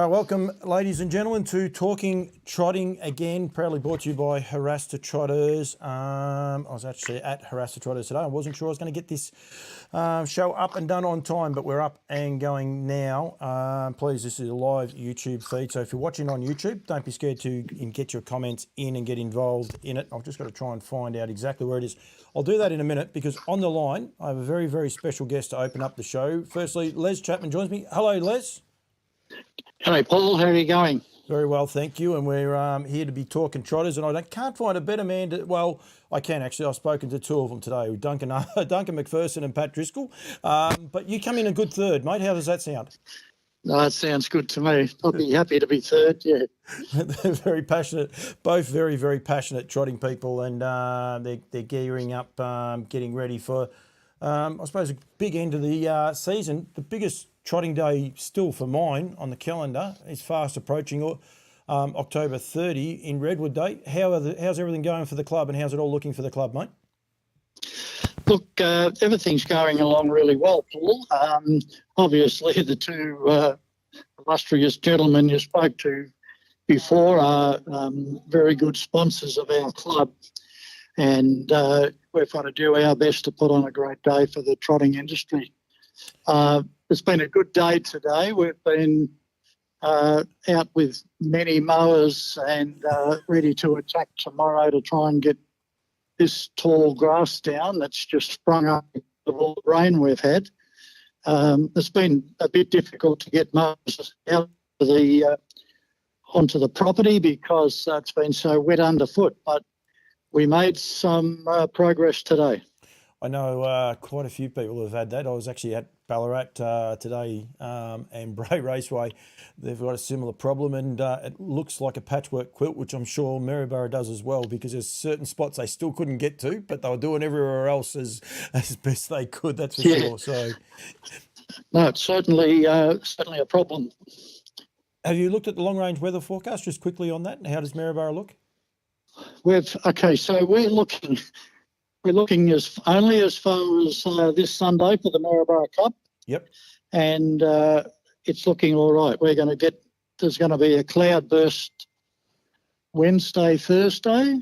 Welcome, ladies and gentlemen, to Talking Trotting again, proudly brought to you by Harass Trotters. I was actually at Harass Trotters today. I wasn't sure I was going to get this show up and done on time, but we're up and going now. Please, this is a live YouTube feed, so if you're watching on YouTube, don't be scared to get your comments in and get involved in it. I've just got to try and find out exactly where it is. I'll do that in a minute because on the line, I have a very, very special guest to open up the show. Firstly, Les Chapman joins me. Hello, Les. Hello, Paul. How are you going? Very well, thank you. And we're here to be talking trotters. And I can't find a better man to, well, I can actually. I've spoken to two of them today, Duncan McPherson and Pat Driscoll. But you come in a good third, mate. How does that sound? No, it sounds good to me. I'll be happy to be third, yeah. They're very passionate, both very, very passionate trotting people. And they're gearing up, getting ready for, I suppose, a big end of the season. The biggest trotting day still for mine on the calendar is fast approaching October 30 in Redwood Day. How's everything going for the club and how's it all looking for the club, mate? Look, everything's going along really well, Paul. Obviously, the two illustrious gentlemen you spoke to before are very good sponsors of our club, and we're going to do our best to put on a great day for the trotting industry. It's been a good day today. We've been out with many mowers and ready to attack tomorrow to try and get this tall grass down that's just sprung up of all the rain we've had. It's been a bit difficult to get mowers out onto the property because it's been so wet underfoot, but we made some progress today. I know quite a few people have had that. I was actually at Ballarat today and Bray Raceway. They've got a similar problem and it looks like a patchwork quilt, which I'm sure Maryborough does as well, because there's certain spots they still couldn't get to, but they were doing everywhere else as best they could, that's for sure. So, no, it's certainly a problem. Have you looked at the long-range weather forecast just quickly on that? And how does Maryborough look? So we're looking only as far as this Sunday for the Maryborough Cup. Yep. And it's looking all right. There's going to be a cloud burst Wednesday, Thursday,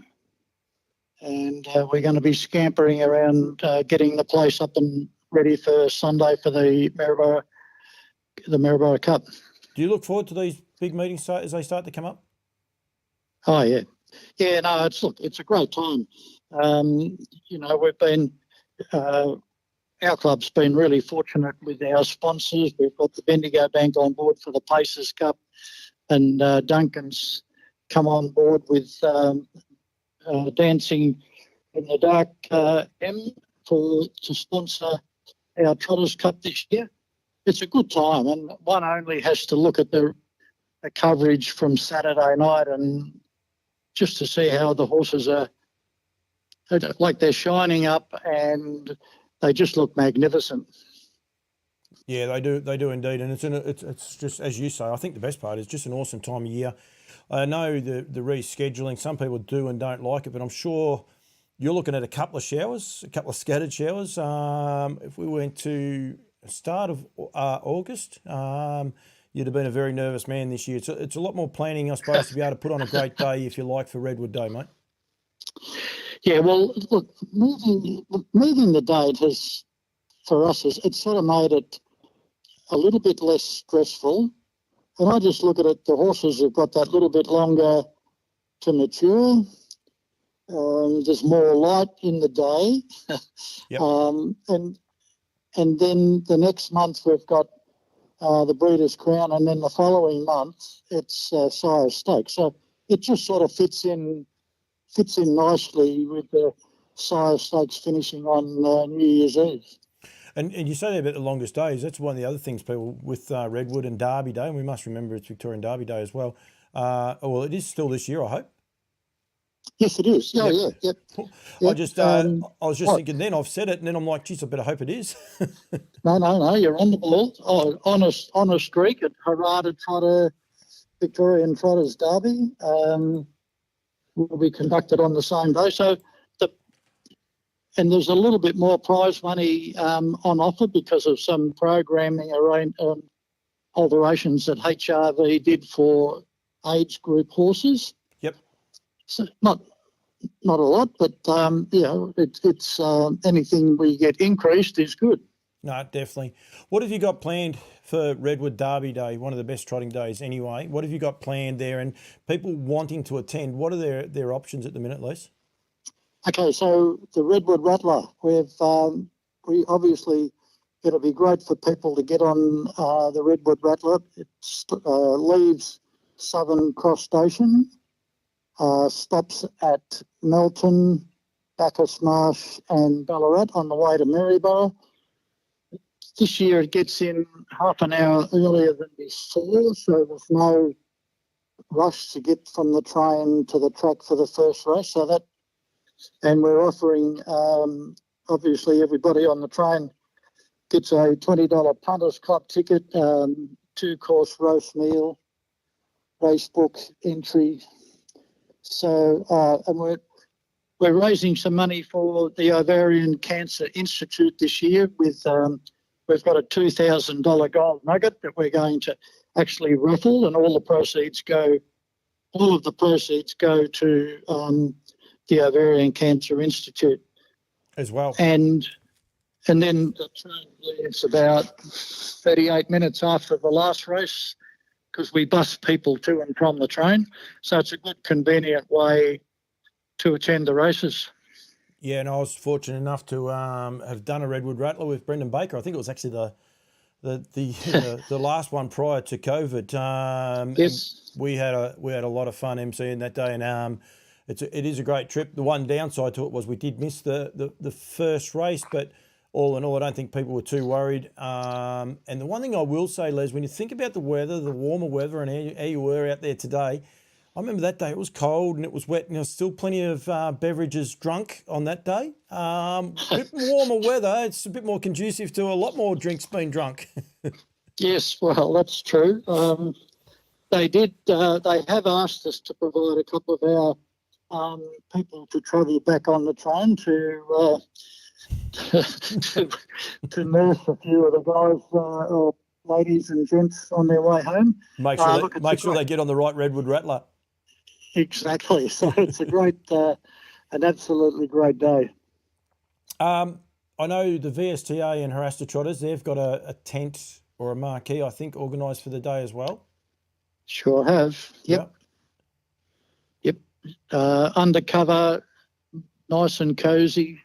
and we're going to be scampering around getting the place up and ready for Sunday for the Maryborough Cup. Do you look forward to these big meetings as they start to come up? Oh, yeah. Yeah, no, it's a great time. We've been, our club's been really fortunate with our sponsors. We've got the Bendigo Bank on board for the Pacers Cup, and Duncan's come on board with Dancing in the Dark to sponsor our Trotters Cup this year. It's a good time, and one only has to look at the coverage from Saturday night and just to see how the horses are, like they're shining up and they just look magnificent. Yeah, they do indeed, and it's just as you say. I think the best part is just an awesome time of year. I know the rescheduling. Some people do and don't like it, but I'm sure you're looking at a couple of scattered showers. If we went to start of August, you'd have been a very nervous man this year. It's a lot more planning, I suppose, to be able to put on a great day, if you like, for Redwood Day, mate. Yeah, well, look, moving the date has, for us, it's sort of made it a little bit less stressful. And I just look at it, the horses have got that little bit longer to mature. There's more light in the day. Yep. And then the next month we've got the Breeders' Crown, and then the following month it's Sire Stakes. So it just sort of fits in nicely with the Sire Stakes finishing on New Year's Eve. And you say there about the longest days. That's one of the other things people with Redwood and Derby Day, and we must remember it's Victorian Derby Day as well. Well, it is still this year, I hope. Yes, it is. Yeah, yep. Yep. I was just thinking then, I've said it, and then I'm like, geez, I better hope it is. No, you're on the ball. Oh, on a streak at Harada Trotter, Victorian Trotters Derby. Will be conducted on the same day. So there's a little bit more prize money on offer because of some programming alterations that HRV did for age group horses. Yep. So not a lot, but it's anything we get increased is good. No, definitely. What have you got planned for Redwood Derby Day, one of the best trotting days anyway? What have you got planned there? And people wanting to attend, what are their options at the minute, Les? Okay, so the Redwood Rattler, we obviously, it'll be great for people to get on the Redwood Rattler. It leaves Southern Cross Station, stops at Melton, Bacchus Marsh and Ballarat on the way to Maryborough. This year it gets in half an hour earlier than before, so there's no rush to get from the train to the track for the first race. And we're offering, obviously everybody on the train gets a $20 Punters Club ticket, 2-course roast meal, race book entry. So, and we're raising some money for the Ovarian Cancer Institute this year with, we've got a $2,000 gold nugget that we're going to actually raffle, and all of the proceeds go to the Ovarian Cancer Institute. As well. And then the train leaves about 38 minutes after the last race because we bus people to and from the train. So it's a good, convenient way to attend the races. Yeah, and I was fortunate enough to have done a Redwood Rattler with Brendan Baker. I think it was actually the last one prior to COVID. Yes, we had a lot of fun emceeing that day, and it is a great trip. The one downside to it was we did miss the first race, but all in all, I don't think people were too worried. And the one thing I will say, Les, when you think about the weather, the warmer weather, and how you were out there today, I remember that day it was cold and it was wet, and there was still plenty of beverages drunk on that day. A bit warmer weather, it's a bit more conducive to a lot more drinks being drunk. yes, well, that's true. They have asked us to provide a couple of our people to travel back on the train to nurse a few of the guys or ladies and gents on their way home. Make sure they get on the right Redwood Rattler. Exactly. So it's an absolutely great day. I know the VSTA and Harassed Trotters, they've got a tent or a marquee, I think, organised for the day as well. Sure have. Yep. Undercover, nice and cosy.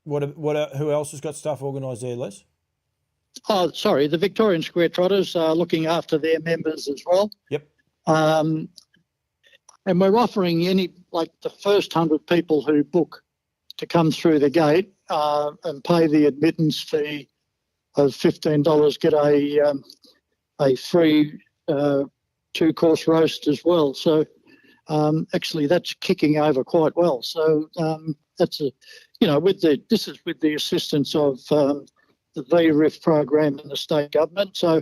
Who else has got stuff organised there, Les? Oh, sorry, the Victorian Square Trotters are looking after their members as well. Yep. And we're offering the first 100 people who book to come through the gate and pay the admittance fee of $15 get a free 2-course roast as well. So actually that's kicking over quite well. So that's this is with the assistance of the VRIF program and the state government. So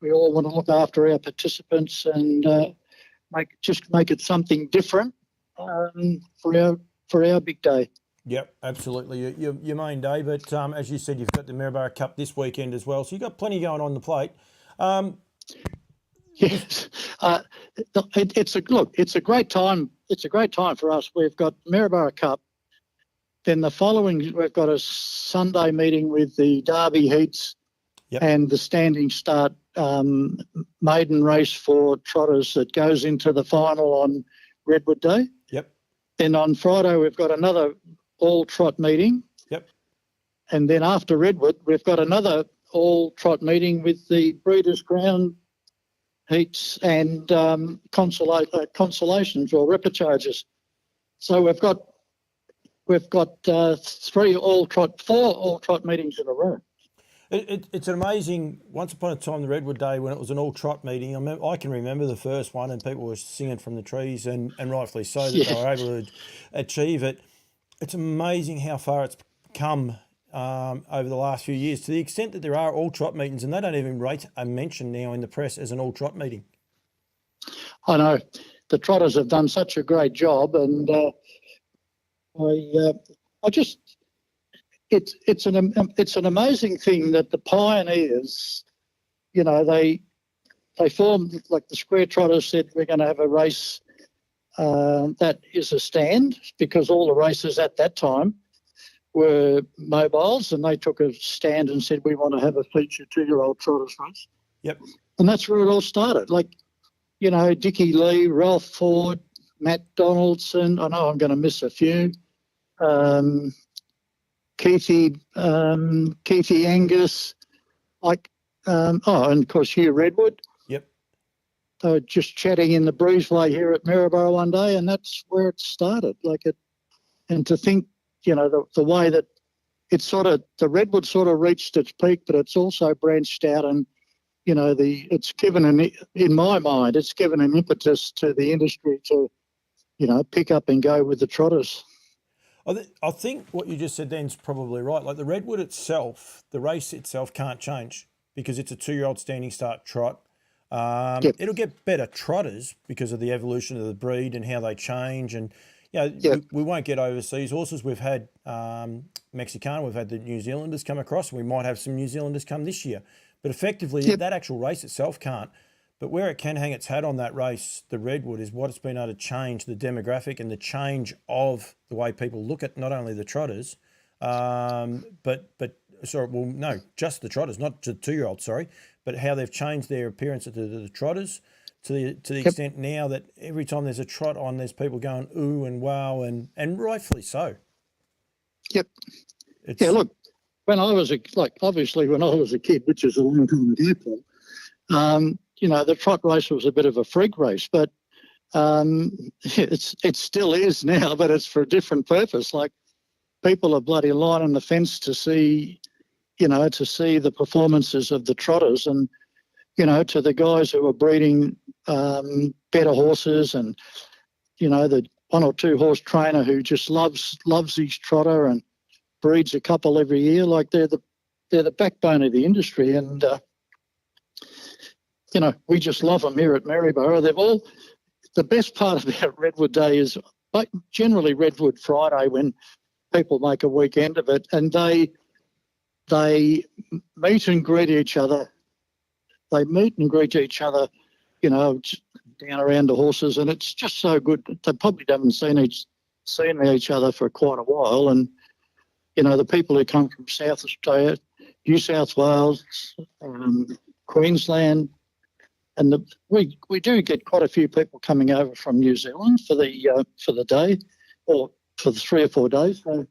we all want to look after our participants and make it something different for our big day. Yep, absolutely. Your main day, but as you said, you've got the Maryborough Cup this weekend as well, so you've got plenty going on the plate. Yes, it's a great time. It's a great time for us. We've got Maryborough Cup. Then the following, we've got a Sunday meeting with the Derby heats. Yep. And the standing start maiden race for trotters that goes into the final on Redwood Day. Yep. Then on Friday we've got another all trot meeting. Yep. And then after Redwood we've got another all trot meeting with the Breeders' Crown heats and consolations or repecharges. So we've got 4 all trot meetings in a row. It's an amazing. Once upon a time, the Redwood Day when it was an all trot meeting. I can remember the first one, and people were singing from the trees, and rightfully so that they were able to achieve it. It's amazing how far it's come over the last few years, to the extent that there are all trot meetings, and they don't even rate a mention now in the press as an all trot meeting. I know the Trotters have done such a great job, and it's an amazing thing that the pioneers, they formed, like the Square Trotters said, we're going to have a race that is a stand, because all the races at that time were mobiles, and they took a stand and said, we want to have a feature 2-year-old Trotters race. Yep. And that's where it all started. Like, Dickie Lee, Ralph Ford, Matt Donaldson, I know I'm going to miss a few, Keithy Angus, and of course Hugh Redwood. Yep. They were just chatting in the breezeway here at Maryborough one day, and that's where it started. And to think, the way that the Redwood sort of reached its peak, but it's also branched out, and it's given in my mind, it's given an impetus to the industry to, pick up and go with the Trotters. I think what you just said then is probably right. Like the Redwood itself, the race itself can't change because it's a 2-year-old standing start trot. Yep. It'll get better trotters because of the evolution of the breed and how they change. And, Yep. we won't get overseas horses. We've had Mexican, we've had the New Zealanders come across. We might have some New Zealanders come this year. But effectively, Yep. that actual race itself can't. But where it can hang its hat on that race, the Redwood, is what it's been able to change the demographic and the change of the way people look at not only the trotters, just the trotters, not the 2-year-olds, sorry, but how they've changed their appearance to the trotters to the Yep. extent now that every time there's a trot on, there's people going ooh and wow, and rightfully so. Yep. Look, when I was obviously when I was a kid, which is a long time ago, Paul, the trot race was a bit of a freak race, but it still is now, but it's for a different purpose. Like, people are bloody lining the fence to see the performances of the trotters, and to the guys who are breeding better horses, and the 1 or 2 horse trainer who just loves his trotter and breeds a couple every year. Like, they're the backbone of the industry, and we just love them here at Maryborough. The best part about Redwood Day is generally Redwood Friday, when people make a weekend of it, and they meet and greet each other. They meet and greet each other, down around the horses, and it's just so good. They probably haven't seen each other for quite a while, and the people who come from South Australia, New South Wales, Queensland, and we do get quite a few people coming over from New Zealand for the day, or for the 3 or 4 days. So,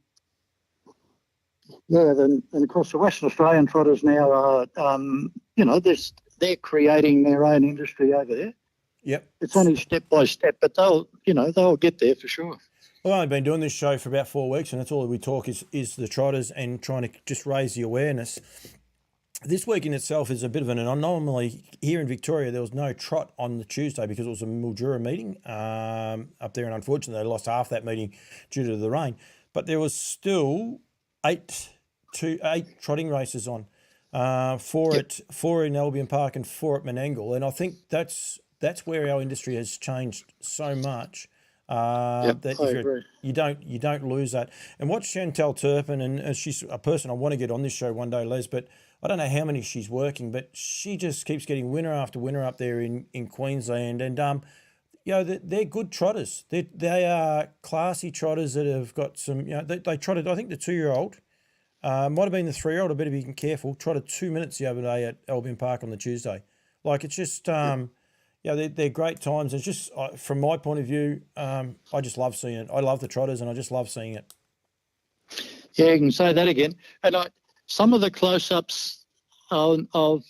and of course the Western Australian trotters now are, they're creating their own industry over there. Yep. It's only step by step, but they'll get there for sure. Well, I've only been doing this show for about 4 weeks, and that's all we talk is the trotters and trying to just raise the awareness. This week in itself is a bit of an anomaly. Here in Victoria, there was no trot on the Tuesday because it was a Mildura meeting up there, and unfortunately they lost half that meeting due to the rain. But there was still eight trotting races on, 4 in Albion Park and 4 at Menangle, and I think that's where our industry has changed so much. That you don't lose that. And what Chantel Turpin, and she's a person I want to get on this show one day, Les, but I don't know how many she's working, but she just keeps getting winner after winner up there in Queensland, and they're good trotters. They are classy trotters that have got some. They trotted. I think the 2-year-old might have been the 3-year-old. I better be careful. Trotted 2 minutes the other day at Albion Park on the Tuesday. Like, it's just. They're great times. It's just, from my point of view, I just love seeing it. I love the trotters, and I just love seeing it. Yeah, you can say that again. And some of the close-ups of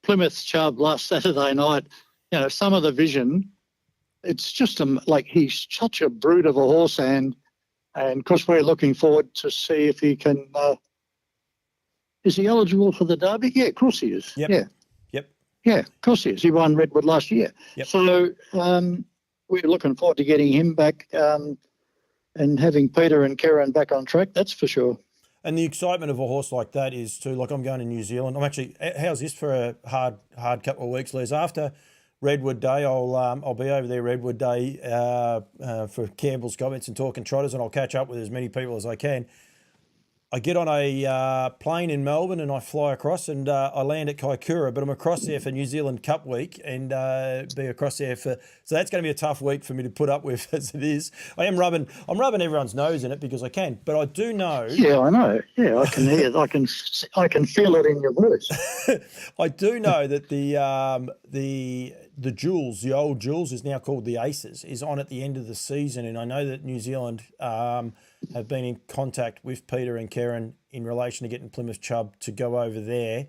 Plymouth Chubb last Saturday night, some of the vision, it's just like, he's such a brute of a horse, and of course we're looking forward to see if he can. Is he eligible for the Derby? Yeah, of course he is. Yep. Yeah. Yeah, of course he is. He won Redwood last year. Yep. So we're looking forward to getting him back and having Peter and Kerryn back on track, that's for sure. And the excitement of a horse like that is too, like, I'm going to New Zealand. I'm actually, how's this for a hard couple of weeks, Les? After Redwood Day, I'll be over there Redwood Day for Campbell's comments and talking trotters, and I'll catch up with as many people as I can. I get on a plane in Melbourne and I fly across and I land at Kaikoura, but I'm across there for New Zealand Cup week and be across there so that's going to be a tough week for me to put up with as it is. I'm rubbing everyone's nose in it because I can, but I do know. Yeah, I know. Yeah, I can hear it. I can feel it in your voice. I do know that the Jules, the old Jules, is now called the Aces, is on at the end of the season, and I know that New Zealand have been in contact with Peter and Kerryn in relation to getting Plymouth Chubb to go over there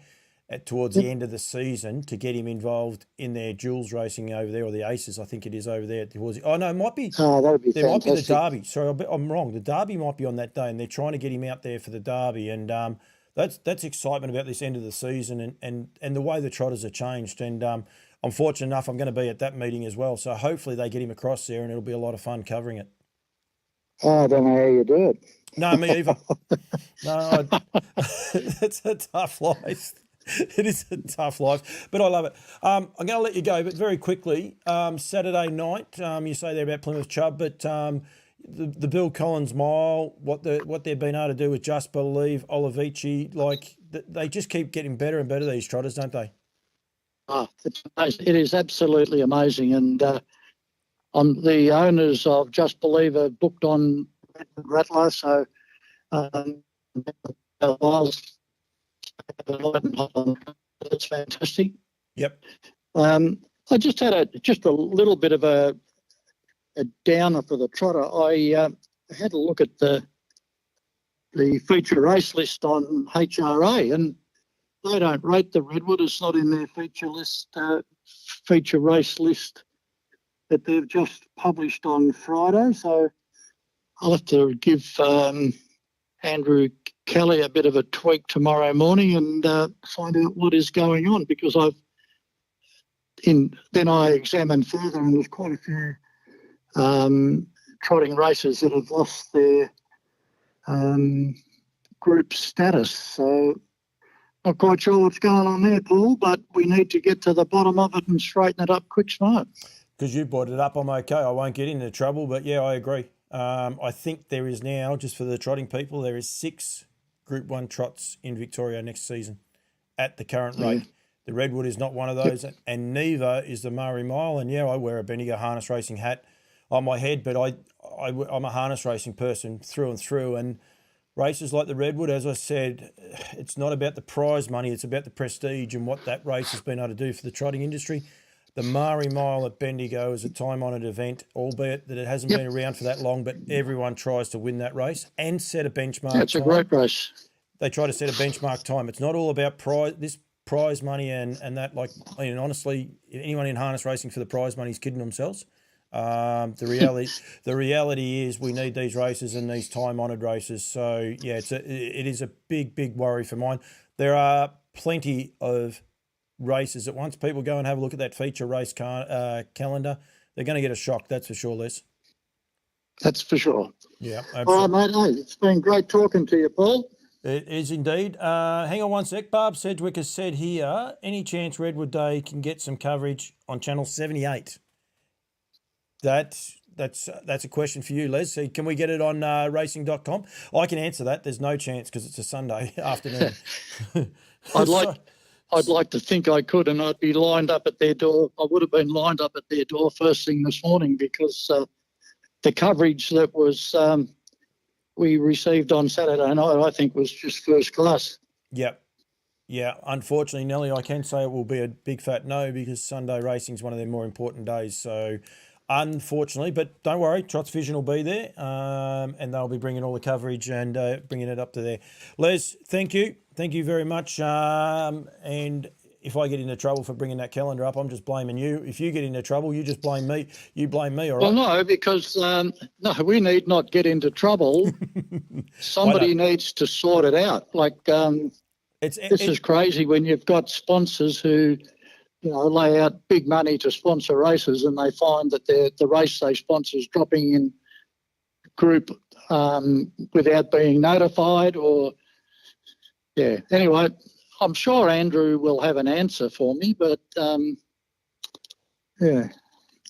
towards the end of the season to get him involved in their Jules racing over there, or the Aces, I think it is over there towards. Oh no, it might be. Oh, that would be there fantastic. might be the Derby. Sorry, I'm wrong. The Derby might be on that day, and they're trying to get him out there for the Derby, and that's excitement about this end of the season and the way the Trotters are changed. And I'm fortunate enough I'm going to be at that meeting as well. So hopefully they get him across there and it'll be a lot of fun covering it. Oh, I don't know how you do it. No, me either. No, it's a tough life. It is a tough life, but I love it. I'm going to let you go, but very quickly, Saturday night, you say there about Plymouth Chubb, but the Bill Collins Mile, what they've been able to do with Just Believe, Olivici, like they just keep getting better and better, these trotters, don't they? Oh, it is absolutely amazing. And the owners of Just Believe are booked on Rattler, so that's fantastic. Yep. I just had a little bit of a downer for the trotter. I had a look at the feature race list on HRA, and they don't rate the Redwood. It's not in their feature race list that they've just published on Friday. So I'll have to give Andrew Kelly a bit of a tweak tomorrow morning and find out what is going on, because then I examined further and there's quite a few trotting races that have lost their group status. So not quite sure what's going on there, Paul, but we need to get to the bottom of it and straighten it up quick smart. Because you brought it up, I'm okay. I won't get into trouble, but yeah, I agree. I think there is now, just for the trotting people, there is 6 Group 1 trots in Victoria next season at the current rate. The Redwood is not one of those, and neither is the Murray Mile. And yeah, I wear a Bendigo harness racing hat on my head, but I'm a harness racing person through and through. And races like the Redwood, as I said, it's not about the prize money, it's about the prestige and what that race has been able to do for the trotting industry. The Murray Mile at Bendigo is a time-honoured event, albeit that it hasn't been around for that long, but everyone tries to win that race and set a benchmark time. It's a great race. They try to set a benchmark time. It's not all about prize money and that. Like, I mean, honestly, anyone in harness racing for the prize money is kidding themselves. The reality is we need these races and these time-honoured races. So yeah, it is a big worry for mine. There are plenty of races at once. People go and have a look at that feature race calendar. They're going to get a shock, that's for sure, Les. That's for sure. Yeah, absolutely. All right, mate. Hey, it's been great talking to you, Paul. It is indeed. Hang on one sec. Barb Sedgwick has said here, any chance Redwood Day can get some coverage on Channel 78? That's a question for you, Les. So can we get it on racing.com? I can answer that. There's no chance because it's a Sunday afternoon. I'd like to think I could, and I'd be lined up at their door. I would have been lined up at their door first thing this morning, because the coverage that was we received on Saturday night, I think, was just first class. Yep. Yeah, unfortunately, Nelly, I can say it will be a big fat no, because Sunday racing is one of their more important days. So unfortunately, but don't worry, Trots Vision will be there and they'll be bringing all the coverage and bringing it up to there. Les, thank you. Thank you very much. And if I get into trouble for bringing that calendar up, I'm just blaming you. If you get into trouble, you just blame me. You blame me, all right? Well, no, because we need not get into trouble. Somebody needs to sort it out. Like this is crazy when you've got sponsors who, lay out big money to sponsor races, and they find that the race they sponsor is dropping in group without being notified, or Anyway, I'm sure Andrew will have an answer for me, but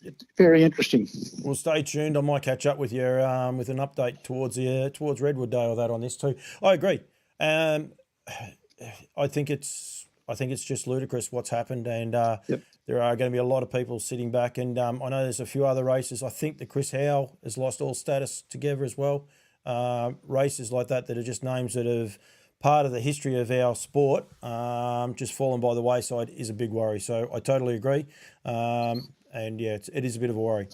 it's very interesting. Well, stay tuned. I might catch up with you with an update towards Redwood Day or that on this too. I agree. I think it's just ludicrous what's happened, and there are going to be a lot of people sitting back. And I know there's a few other races. I think that Chris Howe has lost all status together as well. Races like that are just names that have part of the history of our sport just fallen by the wayside is a big worry. So I totally agree. And yeah, it is a bit of a worry.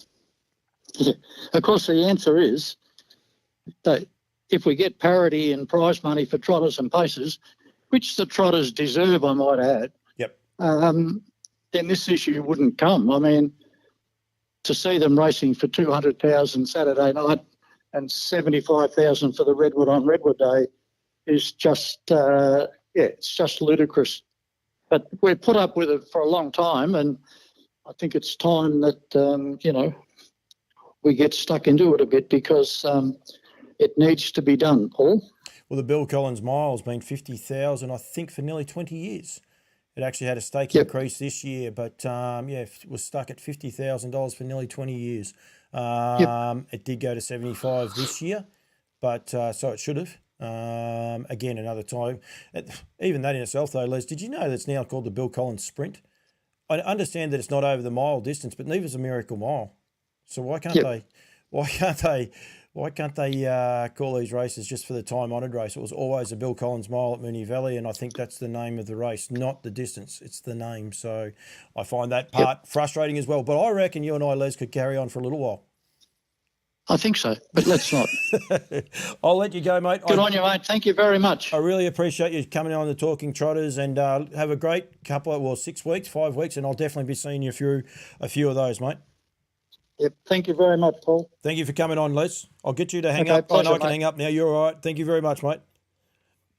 Yeah. Of course, the answer is that if we get parity in prize money for trotters and pacers, which the trotters deserve, I might add, yep, then this issue wouldn't come. I mean, to see them racing for 200,000 Saturday night and 75,000 for the Redwood on Redwood Day is just, it's just ludicrous. But we've put up with it for a long time, and I think it's time that, we get stuck into it a bit because it needs to be done, Paul. Well, the Bill Collins Mile's been 50,000, I think, for nearly 20 years. It actually had a stake increase this year, but it was stuck at $50,000 for nearly 20 years. It did go to 75 this year, but so it should have. Again, another time. Even that in itself, though, Les, did you know that it's now called the Bill Collins Sprint? I understand that it's not over the mile distance, but neither is a Miracle Mile. So why can't they? Why can't they call these races just for the time-honoured race? It was always a Bill Collins Mile at Moonee Valley, and I think that's the name of the race, not the distance. It's the name. So I find that part frustrating as well. But I reckon you and I, Les, could carry on for a little while. I think so, but let's not. I'll let you go, mate. Good on you, mate. Thank you very much. I really appreciate you coming on the Talking Trotters, and have a great 6 weeks, 5 weeks, and I'll definitely be seeing you through a few of those, mate. Yep. Thank you very much, Paul. Thank you for coming on, Les. I'll get you to hang up. Pleasure, I know I can hang up now. You're all right. Thank you very much, mate.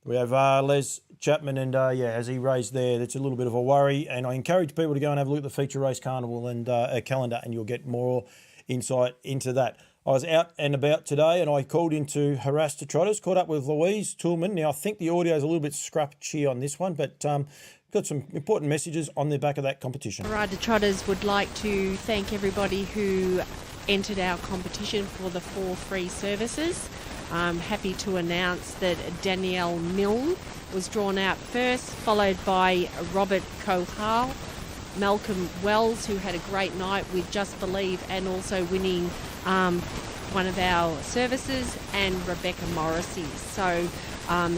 We have Les Chapman, and as he raised there, that's a little bit of a worry. And I encourage people to go and have a look at the Feature Race Carnival and calendar, and you'll get more insight into that. I was out and about today, and I called into Harass to Trotters, caught up with Louise Toolman. Now, I think the audio is a little bit scratchy on this one, but got some important messages on the back of that competition. Maryborough Trotters would like to thank everybody who entered our competition for the 4 free services. I'm happy to announce that Danielle Milne was drawn out first, followed by Robert Kohal, Malcolm Wells, who had a great night with Just Believe and also winning one of our services, and Rebecca Morrissey. So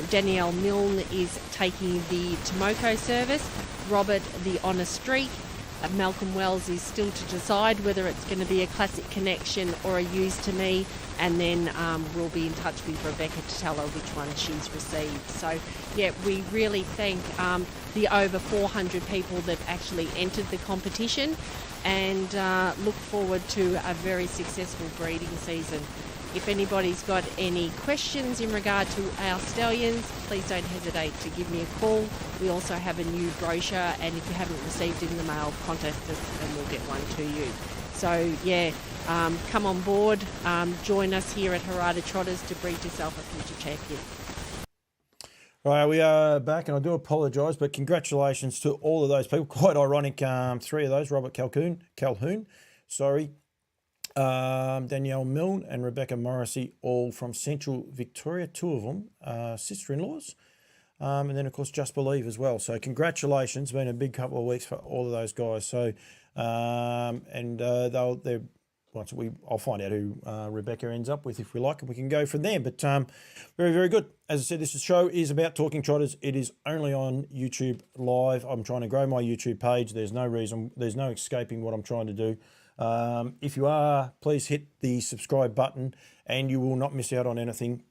Danielle Milne is taking the Tomoko service, Robert the Honour Streak. Malcolm Wells is still to decide whether it's going to be a Classic Connection or a Use to Me, and then we'll be in touch with Rebecca to tell her which one she's received. So yeah, we really thank the over 400 people that actually entered the competition, and look forward to a very successful breeding season. If anybody's got any questions in regard to our stallions, please don't hesitate to give me a call. We also have a new brochure, and if you haven't received it in the mail, contact us and we'll get one to you. So yeah, come on board, join us here at Harada Trotters to breed yourself a future champion. Right, we are back, and I do apologise, but congratulations to all of those people. Quite ironic, 3 of those, Robert Calhoun, Danielle Milne and Rebecca Morrissey, all from Central Victoria, 2 of them sister-in-laws, and then of course Just Believe as well. So congratulations, been a big couple of weeks for all of those guys. So I'll find out who Rebecca ends up with if we like, and we can go from there. But very, very good. As I said, this show is about Talking Trotters. It is only on YouTube Live. I'm trying to grow my YouTube page. There's no escaping what I'm trying to do. If you are, please hit the subscribe button and you will not miss out on anything.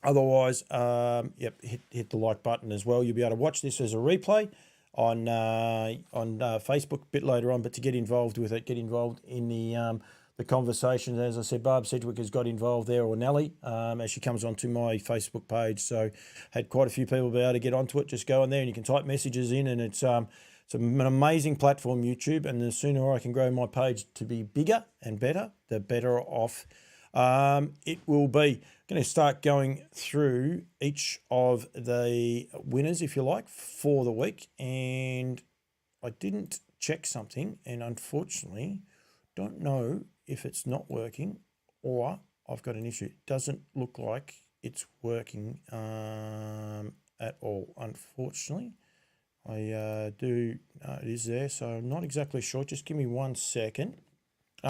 Otherwise, hit the like button as well. You'll be able to watch this as a replay on Facebook a bit later on. But to get involved with it, get involved in the conversations. As I said, Barb Sedgwick has got involved there, or Nellie, as she comes onto my Facebook page. So had quite a few people be able to get onto it. Just go on there and you can type messages in, and it's an amazing platform, YouTube, and the sooner I can grow my page to be bigger and better, the better off it will be. Going to start going through each of the winners, if you like, for the week. And I didn't check something, and unfortunately don't know if it's not working or I've got an issue. It doesn't look like it's working at all, unfortunately. It is there, so I'm not exactly sure. Just give me 1 second.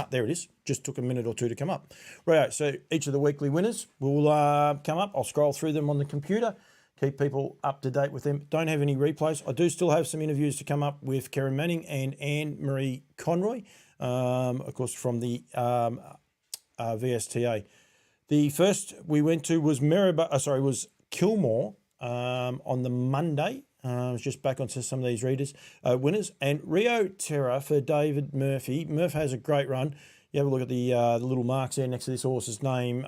There it is. Just took a minute or two to come up. Right, so each of the weekly winners will come up. I'll scroll through them on the computer, keep people up to date with them. Don't have any replays. I do still have some interviews to come up with Kerryn Manning and Ann-Maree Conroy, of course, from the VSTA. The first we went to was Kilmore on the Monday. I was just back onto some of these winners. And Rio Terra for David Murphy. Murph has a great run. You have a look at the little marks there next to this horse's name.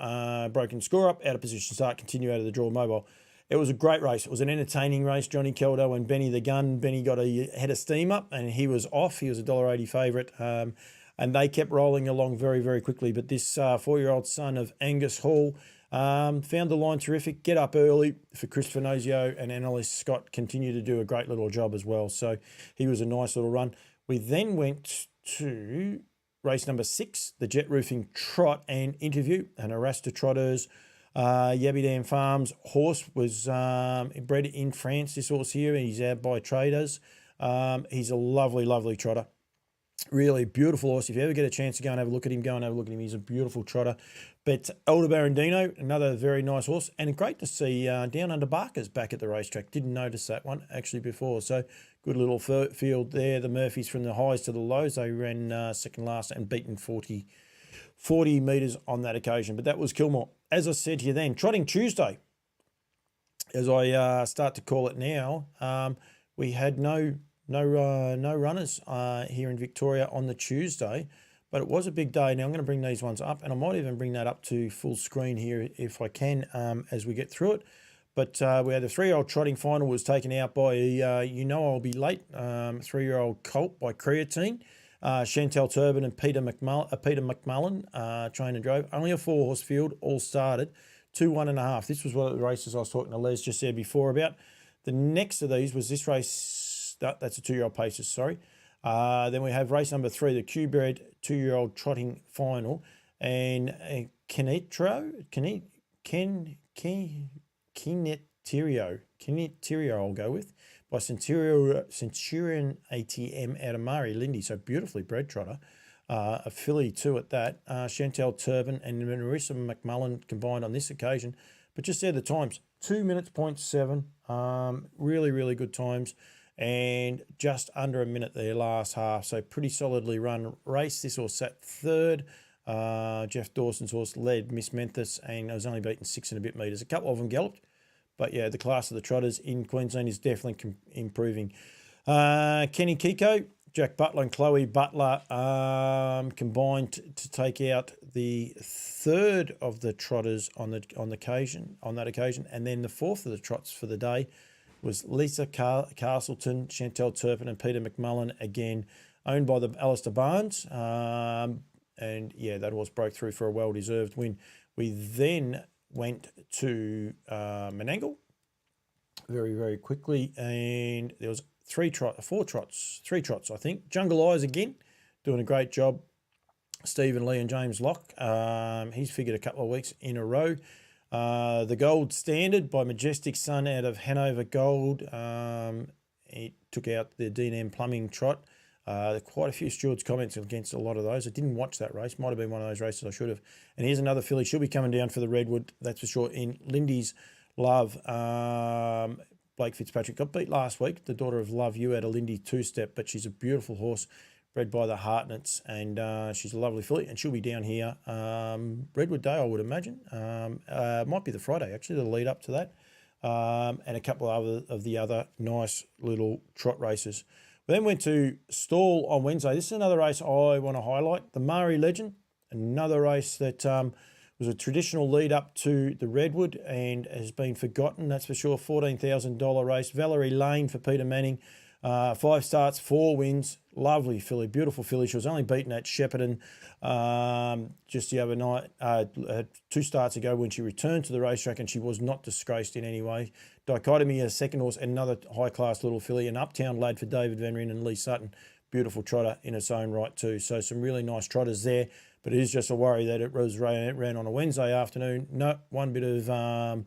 Broken score up, out of position start, continue out of the draw mobile. It was a great race. It was an entertaining race. Johnny Keldo and Benny the Gun. Benny got a head of steam up and he was off. He was a $1.80 favourite. And they kept rolling along very, very quickly. But this 4-year-old son of Angus Hall found the line terrific. Get up early for Chris Finozio and Annalise Scott continue to do a great little job as well. So he was a nice little run. We then went to race number 6, the Jet Roofing Trot and Interview, and Arasta Trotters. Yabby Farms horse was bred in France, this horse here, and he's out by traders. He's a lovely, lovely trotter. Really beautiful horse. If you ever get a chance to go and have a look at him, go and have a look at him. He's a beautiful trotter. But Elderberry and Dino, another very nice horse. And great to see Down Under Barker's back at the racetrack. Didn't notice that one actually before. So good little field there. The Murphys from the highs to the lows. They ran second last and beaten 40 metres on that occasion. But that was Kilmore. As I said to you then, Trotting Tuesday, as I start to call it now, we had no runners here in Victoria on the Tuesday, but it was a big day. Now I'm going to bring these ones up, and I might even bring that up to full screen here if I can as we get through it. But we had the 3-year-old trotting final was taken out by I'll Be Late, 3-year-old colt by Creatine. Chantel Turbin and Peter McMullen trained and drove. Only a 4-horse field, all started 2 1.5. This was one of the races I was talking to Les just there before about. The next of these was this race. That's a 2-year-old paces, sorry. Then we have race number 3, the Q-bred 2-year-old trotting final. And Kinetterio, I'll go with, by Centurion ATM out of Murray, Lindy. So beautifully bred trotter. A filly too at that. Chantel Turbin and Marissa McMullen combined on this occasion. But just there the times, 2 minutes, 0.7. Really, really good times. And just under a minute there last half. So pretty solidly run race. This horse sat third. Jeff Dawson's horse led Miss Memphis and was only beaten 6 and a bit metres. A couple of them galloped. But yeah, the class of the trotters in Queensland is definitely improving. Kenny Kiko, Jack Butler and Chloe Butler combined to take out the third of the trotters on that occasion. And then the fourth of the trots for the day was Lisa Castleton, Chantel Turpin and Peter McMullen, again owned by the Alistair Barnes. And yeah, that horse broke through for a well-deserved win. We then went to Menangle very, very quickly, and there was three trots, I think. Jungle Eyes again, doing a great job. Stephen Lee and James Locke, he's figured a couple of weeks in a row. The Gold Standard by Majestic Sun out of Hanover Gold. He took out the D&M Plumbing Trot. Quite a few stewards' comments against a lot of those. I didn't watch that race. Might have been one of those races I should have. And here's another filly. She'll be coming down for the Redwood, that's for sure, in Lindy's Love. Blake Fitzpatrick got beat last week. The daughter of Love You at a Lindy two-step, but she's a beautiful horse, bred by the Hartnetts, and she's a lovely filly, and she'll be down here Redwood Day, I would imagine. Might be the Friday, actually, the lead up to that, and a couple of the other nice little trot races. We then went to Stall on Wednesday. This is another race I want to highlight. The Mari Legend, another race that was a traditional lead up to the Redwood and has been forgotten, that's for sure. $14,000 race. Valerie Lane for Peter Manning. 5 starts, 4 wins. Lovely filly, beautiful filly. She was only beaten at Shepparton just the other night, 2 starts ago when she returned to the racetrack, and she was not disgraced in any way. Dichotomy, a second horse, and another high-class little filly, an Uptown Lad for David Van Ryn and Lee Sutton. beautiful trotter in its own right too. So some really nice trotters there, but it is just a worry that it was ran on a Wednesday afternoon. No, one bit of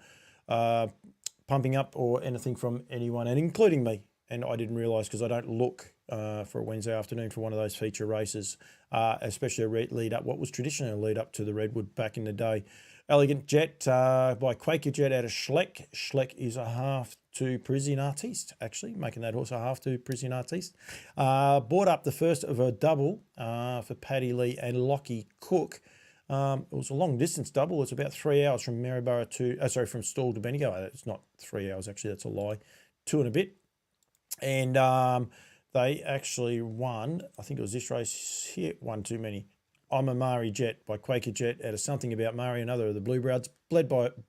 pumping up or anything from anyone, and including me. And I didn't realise because I don't look for a Wednesday afternoon for one of those feature races, especially a lead up, what was traditionally a lead up to the Redwood back in the day. Elegant Jet by Quaker Jet out of Schleck. Schleck is a half to Parisian Artiste, actually, making that horse a half to Parisian Artiste. Bought up the first of a double for Paddy Lee and Lockie Cook. It was a long distance double. It's about 3 hours from Maryborough from Stawell to Bendigo. It's not 3 hours, actually, that's a lie. 2 and a bit. And they actually won, I think it was this race here, one too many. I'm a Maree Jet by Quaker Jet out of Something About Maree, another of the Bluebrowds,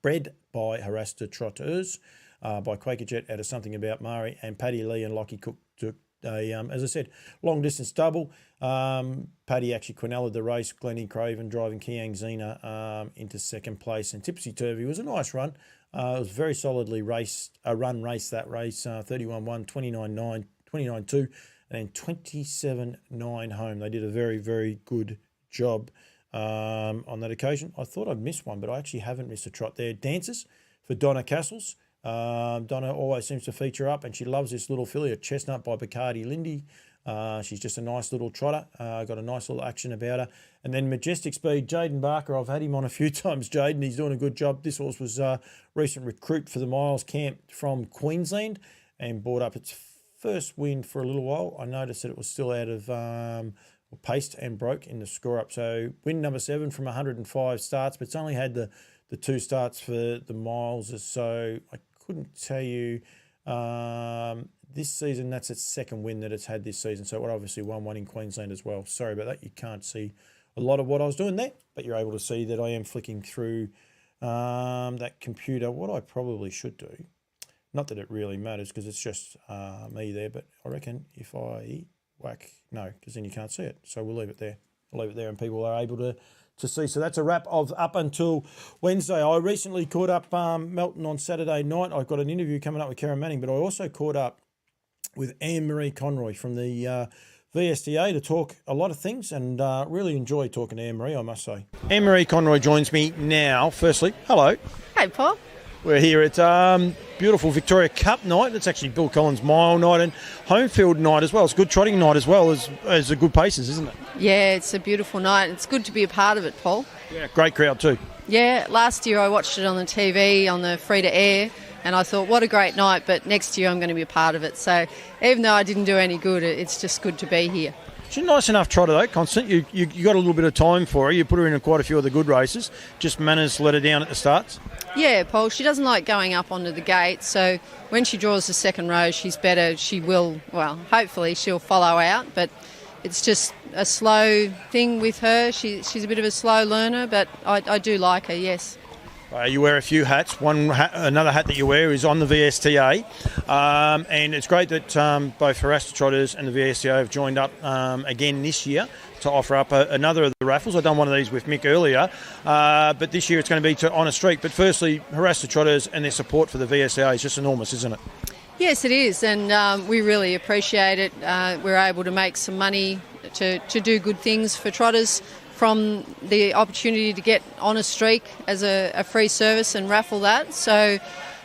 bred by Harassed Trotters by Quaker Jet out of Something About Maree, and Paddy Lee and Lockie Cook took a, as I said, long distance double. Paddy actually quinelled the race, Glennie Craven driving Kiang Zena into second place, and Tipsy Turvy was a nice run. It was very solidly race that race, 31-1, 29-9, 29-2, and then 27-9 home. They did a very, very good job on that occasion. I thought I'd missed one, but I actually haven't missed a trot there. Dancers for Donna Castles. Donna always seems to feature up, and she loves this little filly, a Chestnut by Bacardi Lindy. She's just a nice little trotter. Got a nice little action about her. And then Majestic Speed, Jaden Barker. I've had him on a few times, Jaden. He's doing a good job. This horse was a recent recruit for the Miles camp from Queensland and brought up its first win for a little while. I noticed that it was still out of paced and broke in the score-up. So win number 7 from 105 starts, but it's only had the 2 starts for the Miles. So I couldn't tell you this season. That's its second win that it's had this season. So it obviously won one in Queensland as well. Sorry about that. You can't see a lot of what I was doing there, but you're able to see that I am flicking through that computer. What I probably should do, not that it really matters because it's just me there, but I reckon if I whack, no, because then you can't see it. So we'll leave it there. I'll leave it there and people are able to see. So that's a wrap of up until Wednesday. I recently caught up Melton on Saturday night. I've got an interview coming up with Kerryn Manning, but I also caught up with Ann-Maree Conroy from the VSTA to talk a lot of things, and really enjoy talking to Ann-Maree, I must say. Ann-Maree Conroy joins me now. Firstly, hello. Hey, Paul. We're here at beautiful Victoria Cup night. It's actually Bill Collins Mile night and home field night as well. It's a good trotting night as well as the good paces, isn't it? Yeah, it's a beautiful night. It's good to be a part of it, Paul. Yeah, great crowd too. Yeah, last year I watched it on the TV, on the free-to-air, and I thought, what a great night, but next year I'm going to be a part of it. So even though I didn't do any good, it's just good to be here. She's a nice enough trotter though, Constant. You got a little bit of time for her. You put her in quite a few of the good races. Just manners let her down at the starts. Yeah, Paul, she doesn't like going up onto the gate, so when she draws the second row, she's better. She will, well, hopefully she'll follow out, but it's just a slow thing with her. She's a bit of a slow learner, but I do like her, yes. You wear a few hats. Another hat that you wear is on the VSTA, and it's great that both Harassed Trotters and the VSTA have joined up again this year to offer up another of the raffles. I've done one of these with Mick earlier, but this year it's going to be to On a Streak. But firstly, Harassed Trotters and their support for the VSTA is just enormous, isn't it? Yes, it is, and we really appreciate it. We're able to make some money to do good things for trotters from the opportunity to get On a Streak as a free service and raffle that. So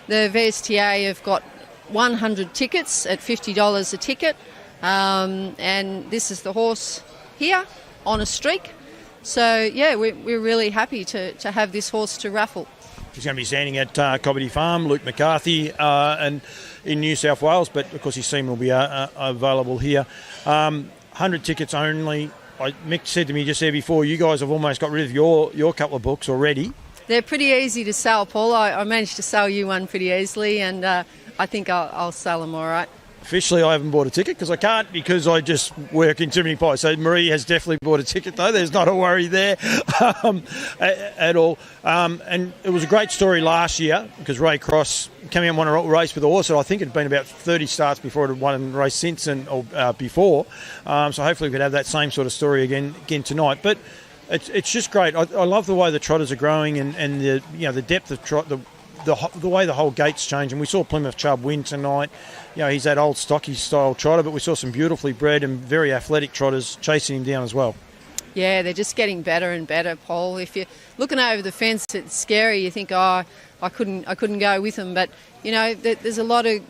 the VSTA have got 100 tickets at $50 a ticket, and this is the horse here, On a Streak. So yeah, we're really happy to have this horse to raffle. He's going to be standing at Cobbity Farm, Luke McCarthy, and in New South Wales, but of course his team will be available here. 100 tickets only. Mick said to me just there before, you guys have almost got rid of your couple of books already. They're pretty easy to sell, Paul. I managed to sell you one pretty easily, and I think I'll sell them all right. Officially, I haven't bought a ticket because I can't, because I just work in too many pies. So Marie has definitely bought a ticket, though. There's not a worry there at all. And it was a great story last year because Ray Cross came out and won a race with a horse that I think had been about 30 starts before it had won a race since or before. So hopefully we could have that same sort of story again tonight. But it's just great. I love the way the trotters are growing and the depth of the way the whole gate's changed, and we saw Plymouth Chubb win tonight. He's that old stocky style trotter, but we saw some beautifully bred and very athletic trotters chasing him down as well. Yeah, they're just getting better and better, Paul. If you're looking over the fence, it's scary. You think, I couldn't go with them. But, there's a lot of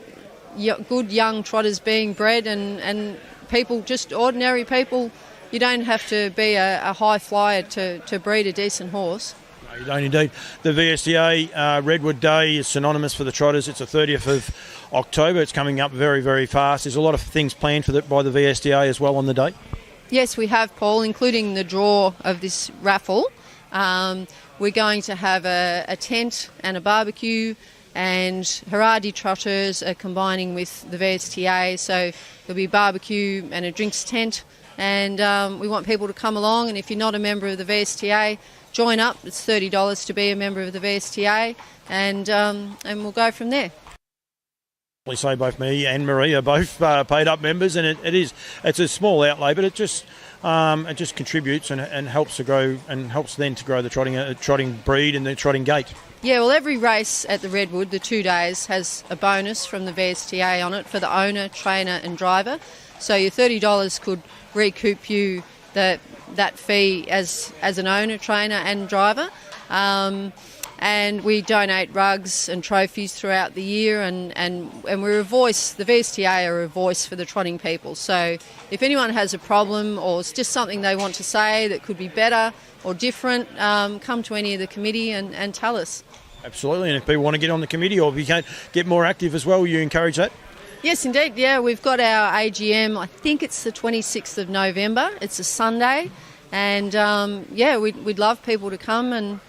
good young trotters being bred and people, just ordinary people. You don't have to be a high flyer to breed a decent horse. No, you don't indeed. The VSTA Redwood Day is synonymous for the trotters. It's the 30th of October. It's coming up very, very fast. There's a lot of things planned by the VSTA as well on the day. Yes, we have, Paul, including the draw of this raffle. We're going to have a tent and a barbecue, and Haradi Trotters are combining with the VSTA, so there'll be barbecue and a drinks tent, and we want people to come along, and if you're not a member of the VSTA, join up. It's $30 to be a member of the VSTA, and we'll go from there. Say both me and Marie are both paid up members, and it's a small outlay, but it just contributes and helps to grow and helps then to grow the trotting breed and the trotting gate. Yeah, well, every race at the Redwood, the 2 days, has a bonus from the VSTA on it for the owner, trainer and driver. So your $30 could recoup you that fee as an owner, trainer and driver. And we donate rugs and trophies throughout the year, and we're a voice. The VSTA are a voice for the trotting people. So if anyone has a problem or it's just something they want to say that could be better or different, come to any of the committee and tell us. Absolutely, and if people want to get on the committee or if you can get more active as well, you encourage that? Yes, indeed. Yeah, we've got our AGM. I think it's the 26th of November. It's a Sunday, and we'd love people to come and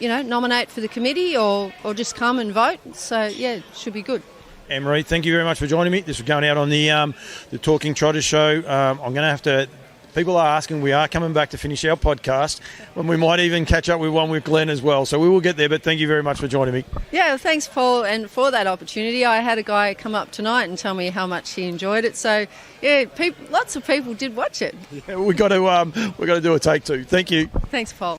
nominate for the committee or just come and vote. So, yeah, it should be good. Ann-Maree, thank you very much for joining me. This is going out on the Talking Trotters show. I'm going to have to... People are asking, we are coming back to finish our podcast, and we might even catch up with one with Glenn as well. So we will get there, but thank you very much for joining me. Yeah, thanks, Paul, and for that opportunity. I had a guy come up tonight and tell me how much he enjoyed it. So, yeah, lots of people did watch it. Yeah, we got to do a take two. Thank you. Thanks, Paul.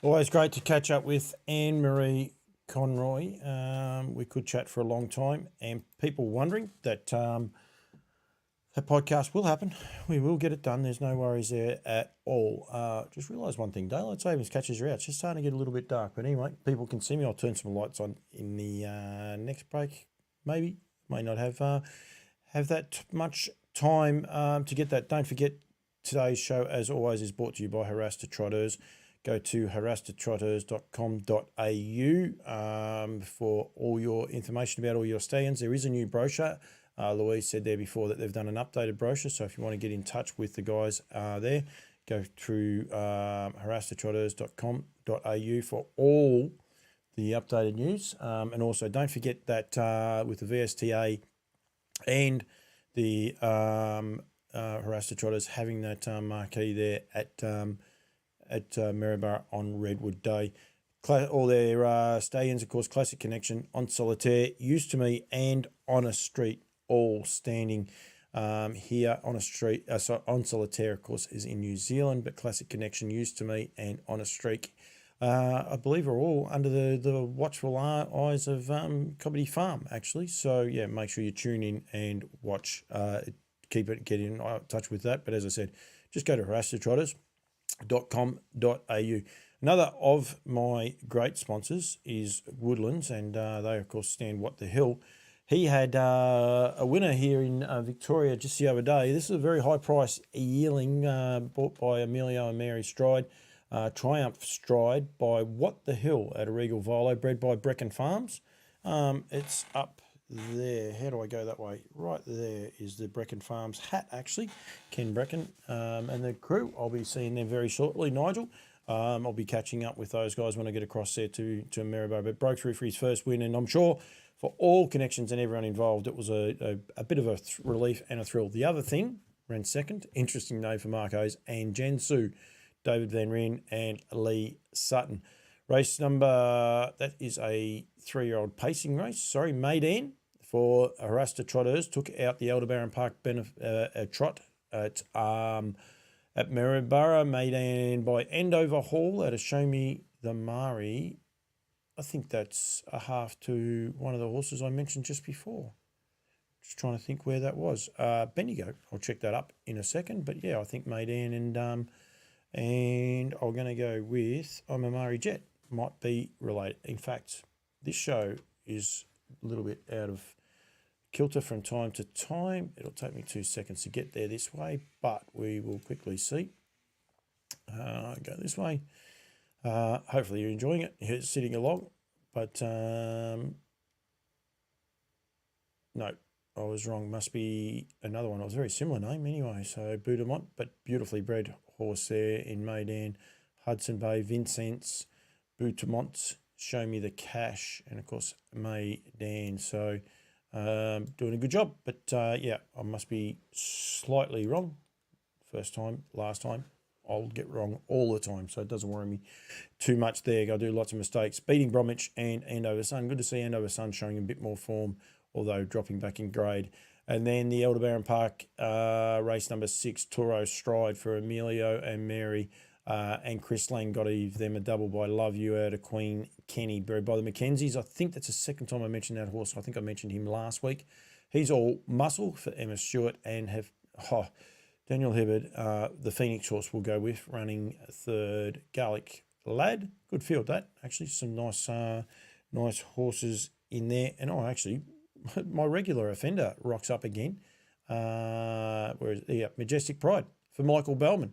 Always great to catch up with Ann-Maree Conroy. We could chat for a long time, and people wondering that that podcast will happen. We will get it done. There's no worries there at all. Just realised one thing. Daylight savings catches you out. It's just starting to get a little bit dark. But anyway, people can see me. I'll turn some lights on in the next break. Maybe. May not have that much time to get that. Don't forget, today's show, as always, is brought to you by Harasta Trotters. Go to harastatrotters.com.au for all your information about all your stallions. There is a new brochure. Louise said there before that they've done an updated brochure, so if you want to get in touch with the guys there, go through harastatrotters.com.au for all the updated news. And also don't forget that with the VSTA and the Harasta Trotters having that marquee there at Maryborough on Redwood Day. All their stallions, of course, Classic Connection, On Solitaire, Used to Me and On a Street, all standing here on a street. On Solitaire, of course, is in New Zealand, but Classic Connection, Used to Me and On a Streak, I believe, are all under the watchful eyes of Comedy Farm, actually. So, yeah, make sure you tune in and watch. Get in touch with that. But as I said, just go to harastatrotters.com.au. Another of my great sponsors is Woodlands, and they, of course, stand What the Hill. He had a winner here in Victoria just the other day. This is a very high-price yearling bought by Emilio and Mary Stride, Triumph Stride by What the Hill at a Regal Volo, bred by Brecken Farms. It's up there. How do I go that way? Right there is the Brecken Farms hat, actually. Ken Brecken and the crew. I'll be seeing them very shortly. Nigel. I'll be catching up with those guys when I get across there to Maryborough. But broke through for his first win, and I'm sure for all connections and everyone involved, it was a bit of a relief and a thrill. The other thing, ran second, interesting name for Marcos, and Jen Sue, David Van Ryn and Lee Sutton. Race number, that is a 3-year-old pacing race, Maidan for Harasta Trotters, took out the Elderberry Park trot at Maryborough, Maidan by Endover Hall at a Show Me the Mari I think that's a half to one of the horses I mentioned just before. Just trying to think where that was. Bendigo. I'll check that up in a second. But yeah, I think Maiden and I'm going to go with Ann-Maree Jet. Might be related. In fact, this show is a little bit out of kilter from time to time. It'll take me 2 seconds to get there this way, but we will quickly see. Go this way. Hopefully you're enjoying it. You're sitting along, but no, I was wrong. Must be another one. It was a very similar name anyway. So Boudamont, but beautifully bred horse there in Maidan, Hudson Bay, Vincennes, Boudamont, Show Me the Cash, and of course Maidan. So doing a good job, but yeah, I must be slightly wrong. First time, last time. I'll get wrong all the time, so it doesn't worry me too much there. I do lots of mistakes. Beating Bromwich and Andover Sun. Good to see Andover Sun showing a bit more form, although dropping back in grade. And then the Elderberry Park race number 6, Taureau Stride for Emilio and Mary and Chris Lang. Got to give them a double by Love You out of Queen Kenny, buried by the Mackenzies. I think that's the second time I mentioned that horse. I think I mentioned him last week. He's all muscle for Emma Stewart and have... Daniel Hibbard, the Phoenix horse will go with, running third. Garlic Lad, good field that. Actually, some nice horses in there. And actually, my regular offender rocks up again. Majestic Pride for Michael Bellman.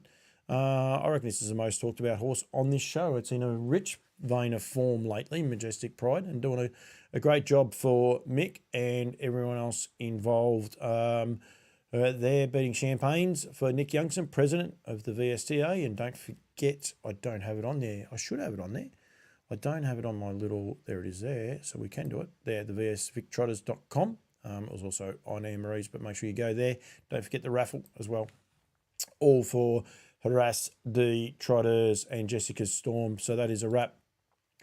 I reckon this is the most talked about horse on this show. It's in a rich vein of form lately, Majestic Pride, and doing a great job for Mick and everyone else involved. They're beating Champagnes for Nick Youngson, president of the VSTA. And don't forget, I don't have it on there. I should have it on there. I don't have it on my little, there it is there, so we can do it. There, the vsvictrotters.com. It was also on Ann-Maree's, but make sure you go there. Don't forget the raffle as well. All for Harass, the Trotters, and Jessica's Storm. So that is a wrap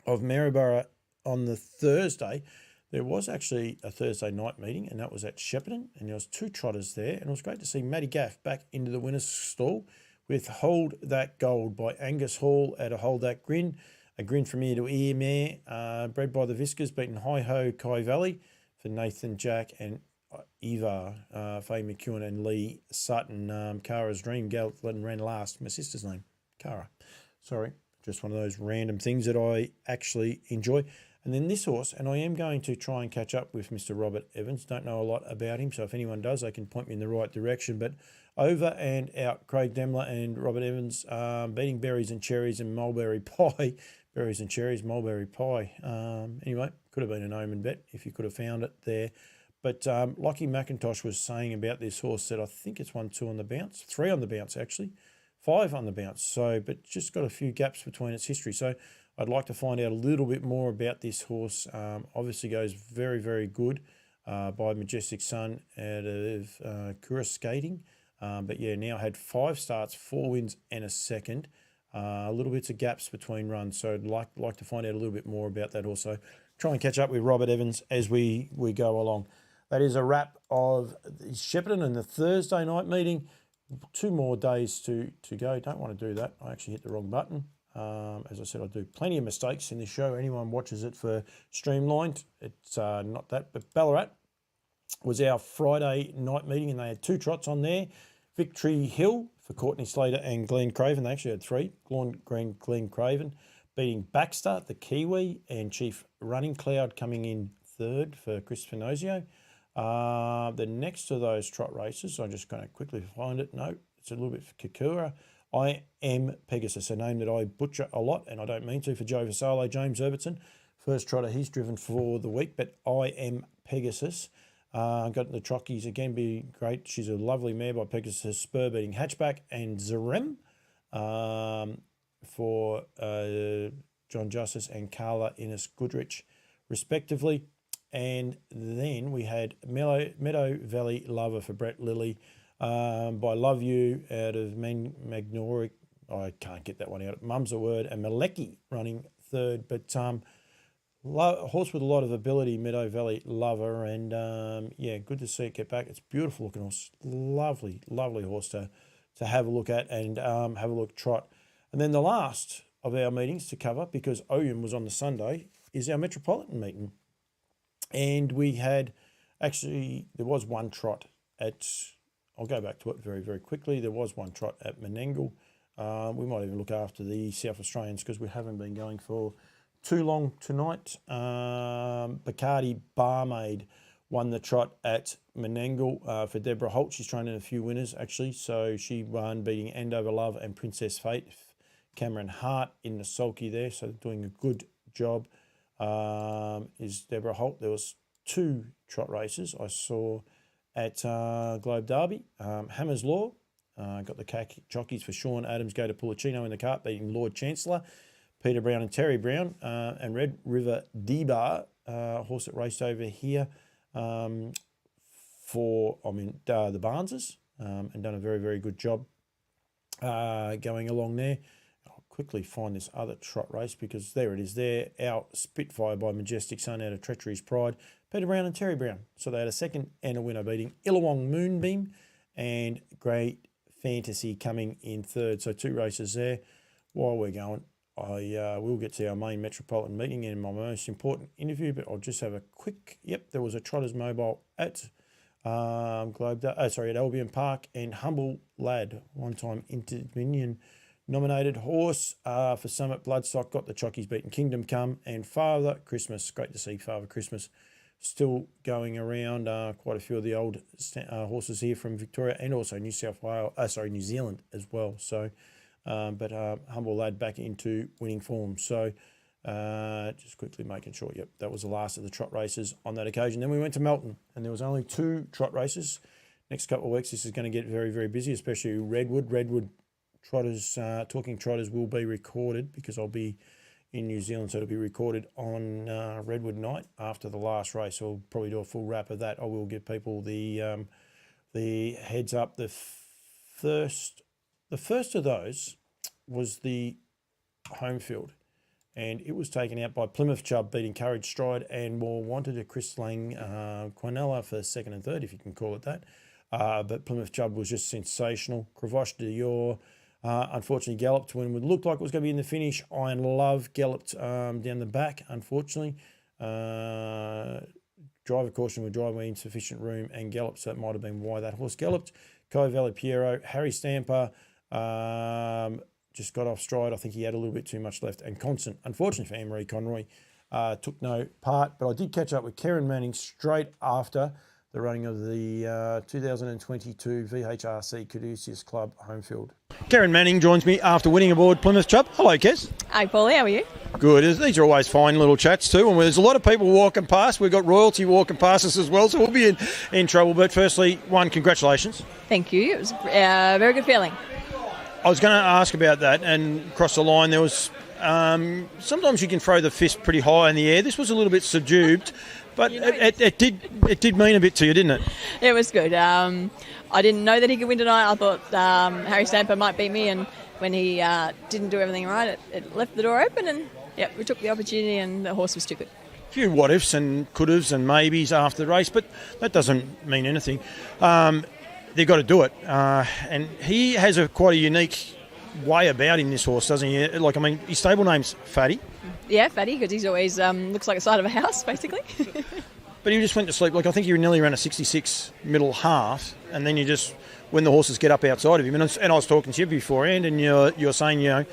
of Maryborough on the Thursday. There was actually a Thursday night meeting, and that was at Shepparton, and there was 2 trotters there, and it was great to see Matty Gaff back into the winner's stall with Hold That Gold by Angus Hall at a Hold That Grin, a grin from ear to ear mare, bred by the Viscers, beaten Hi Ho Kai Valley for Nathan Jack and Eva, Faye McEwen and Lee Sutton. Cara's Dream, galloped and ran last. My sister's name, Cara. Sorry, just one of those random things that I actually enjoy. And then this horse, and I am going to try and catch up with Mr. Robert Evans. Don't know a lot about him, so if anyone does, they can point me in the right direction. But over and out, Craig Demler and Robert Evans beating Berries and Cherries and Mulberry Pie. Berries and Cherries, Mulberry Pie. Anyway, could have been an omen bet if you could have found it there. But Lockie McIntosh was saying about this horse that I think it's 1, 2 on the bounce, 3 on the bounce actually, 5 on the bounce. So, but just got a few gaps between its history. So I'd like to find out a little bit more about this horse. Obviously goes very, very good by Majestic Sun out of Kura Skating. But yeah, now had 5 starts, 4 wins and a second. A little bits of gaps between runs. So I'd like to find out a little bit more about that also. Try and catch up with Robert Evans as we go along. That is a wrap of Shepparton and the Thursday night meeting. 2 more days to go. Don't want to do that. I actually hit the wrong button. As I said, I do plenty of mistakes in this show. Anyone watches it for Streamlined, it's not that. But Ballarat was our Friday night meeting, and they had 2 trots on there. Victory Hill for Courtney Slater and Glenn Craven. They actually had 3. Glenn Craven beating Baxter, the Kiwi, and Chief Running Cloud coming in 3rd for Chris Finozio. The next to those trot races, I'm just going to quickly find it. No, it's a little bit for Kakura. I Am Pegasus, a name that I butcher a lot, and I don't mean to, for Joe Vassallo, James Everton. First trotter he's driven for the week, but I Am Pegasus. Got the Trockies again, be great. She's a lovely mare by Pegasus, spur beating Hatchback and Zarem for John Justice and Carla Innes Goodrich, respectively. And then we had Meadow Valley Lover for Brett Lilly by Love You out of Magnoric. I can't get that one out. Mum's a Word and Malecki running 3rd. But horse with a lot of ability, Meadow Valley Lover. And yeah, good to see it get back. It's a beautiful looking horse. Lovely, lovely horse to have a look at and have a look trot. And then the last of our meetings to cover, because Oyum was on the Sunday, is our Metropolitan meeting. And we had, actually, there was one trot at, I'll go back to it very, very quickly. There was one trot at Menangle. We might even look after the South Australians because we haven't been going for too long tonight. Bacardi Barmaid won the trot at Menangle for Deborah Holt. She's trained in a few winners, actually. So she won, beating Andover Love and Princess Fate. Cameron Hart in the sulky there, so doing a good job is Deborah Holt. There was 2 trot races I saw at Globe Derby. Hammers Law got the jockeys for Sean Adams, go to Pulicino in the cart, beating Lord Chancellor, Peter Brown and Terry Brown, and Red River D-Bar, horse that raced over here the Barneses, and done a very, very good job going along there. I'll quickly find this other trot race because there it is there. Our Spitfire by Majestic Sun out of Treachery's Pride, Peter Brown and Terry Brown. So they had a second and a winner, beating Illawong Moonbeam and Great Fantasy coming in third. So 2 races there. While we're going, I will get to our main Metropolitan meeting and my most important interview, but I'll just have a quick, there was a Trotters Mobile at at Albion Park, and Humble Lad, one-time Interdominion nominated horse for Summit Bloodstock, got the chockies beaten Kingdom Come and Father Christmas. Great to see Father Christmas still going around. Quite a few of the old horses here from Victoria and also New Zealand as well. So, but Humble Lad back into winning form. So, just quickly making sure, that was the last of the trot races on that occasion. Then we went to Melton, and there was only 2 trot races. Next couple of weeks, this is going to get very, very busy, especially Redwood. Redwood Trotters, Talking Trotters will be recorded because I'll be in New Zealand, so it'll be recorded on Redwood night after the last race. So I'll probably do a full wrap of that. I will give people the heads up. The first of those was the home field, and it was taken out by Plymouth Chubb, beating Courage Stride and More Wanted, a Chris Lang Quinella for second and third, if you can call it that. But Plymouth Chubb was just sensational. Cravache Dior unfortunately galloped when it looked like it was going to be in the finish. Iron Love galloped down the back, unfortunately. Driver caution with driveway insufficient room and galloped, so that might have been why that horse galloped. Co Valley Piero, Harry Stamper just got off stride. I think he had a little bit too much left. And Constant, unfortunately for Ann-Maree Conroy, took no part. But I did catch up with Kerryn Manning straight after the running of the 2022 VHRC Caduceus Club home field. Kerryn Manning joins me after winning aboard Plymouth Chubb. Hello, Kes. Hi, Paulie. How are you? Good. These are always fine little chats too. And there's a lot of people walking past. We've got royalty walking past us as well, so we'll be in trouble. But firstly, congratulations. Thank you. It was a very good feeling. I was going to ask about that, and across the line there was sometimes you can throw the fist pretty high in the air. This was a little bit subdued, but it did mean a bit to you, didn't it? It was good. I didn't know that he could win tonight. I thought Harry Stamper might beat me, and when he didn't do everything right, it left the door open, and we took the opportunity, and the horse was too good. A few what-ifs and could-haves and maybes after the race, but that doesn't mean anything. They've got to do it. And he has quite a unique way about him, this horse, doesn't he? His stable name's Fatty. Yeah, Fatty, because he's always looks like the side of a house, basically. But he just went to sleep. I think he nearly ran a 66 middle half, and then when the horses get up outside of him, and I was talking to you beforehand, and you're saying,